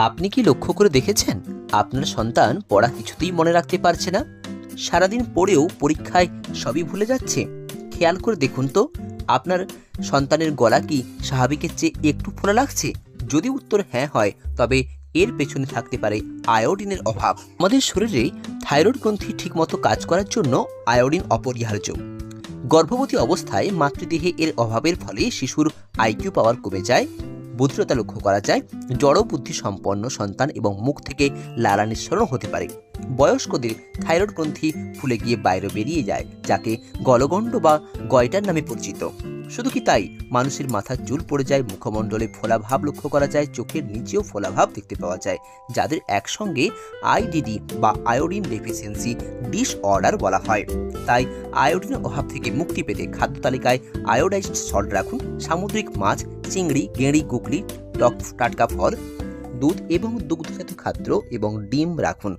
আপনি কি লক্ষ্য করে দেখেছেন আপনার সন্তান পড়া কিছুতেই মনে রাখতে পারছে না? সারাদিন পড়েও পরীক্ষায় সবই ভুলে যাচ্ছে। খেয়াল করে দেখুন তো, আপনার সন্তানের গলা কি স্বাভাবিকের চেয়ে একটু ফোলা লাগছে? যদি উত্তর হ্যাঁ হয়, তবে এর পেছনে থাকতে পারে আয়োডিনের অভাব। আমাদের শরীরে থাইরয়েড গ্রন্থি ঠিকমতো কাজ করার জন্য আয়োডিন অপরিহার্য। গর্ভবতী অবস্থায় মাতৃদেহে এর অভাবের ফলে শিশুর আইকিউ পাওয়ার কমে যায়, বধিরতা লক্ষ্য করা যায়, জড় বুদ্ধি সম্পন্ন সন্তান এবং মুখ থেকে লালা নিঃসরণ হতে পারে। বয়স্কদের থাইরয়েড গ্রন্থি ফুলে গিয়ে বাইরে বেরিয়ে যায়, যাকে গলগণ্ড বা গয়টার নামে পরিচিত। শুধু কি তাই, মানুষের মাথার চুল পড়ে যায়, মুখমণ্ডলে ফোলাভাব লক্ষ্য করা যায়, চোখের নিচেও ফোলাভাব দেখতে পাওয়া যায়, যাদের একসঙ্গে আইডিডি বা আয়োডিন ডেফিসিয়েন্সি ডিসঅর্ডার বলা হয়। তাই আয়োডিনের অভাব থেকে মুক্তি পেতে খাদ্য তালিকায় আয়োডাইজড সল্ট রাখুন, সামুদ্রিক মাছ, চিংড়ি, গেঁড়ি, গুগলি, টাটকা ফল, দুধ এবং দুগ্ধজাত খাদ্য এবং ডিম রাখুন।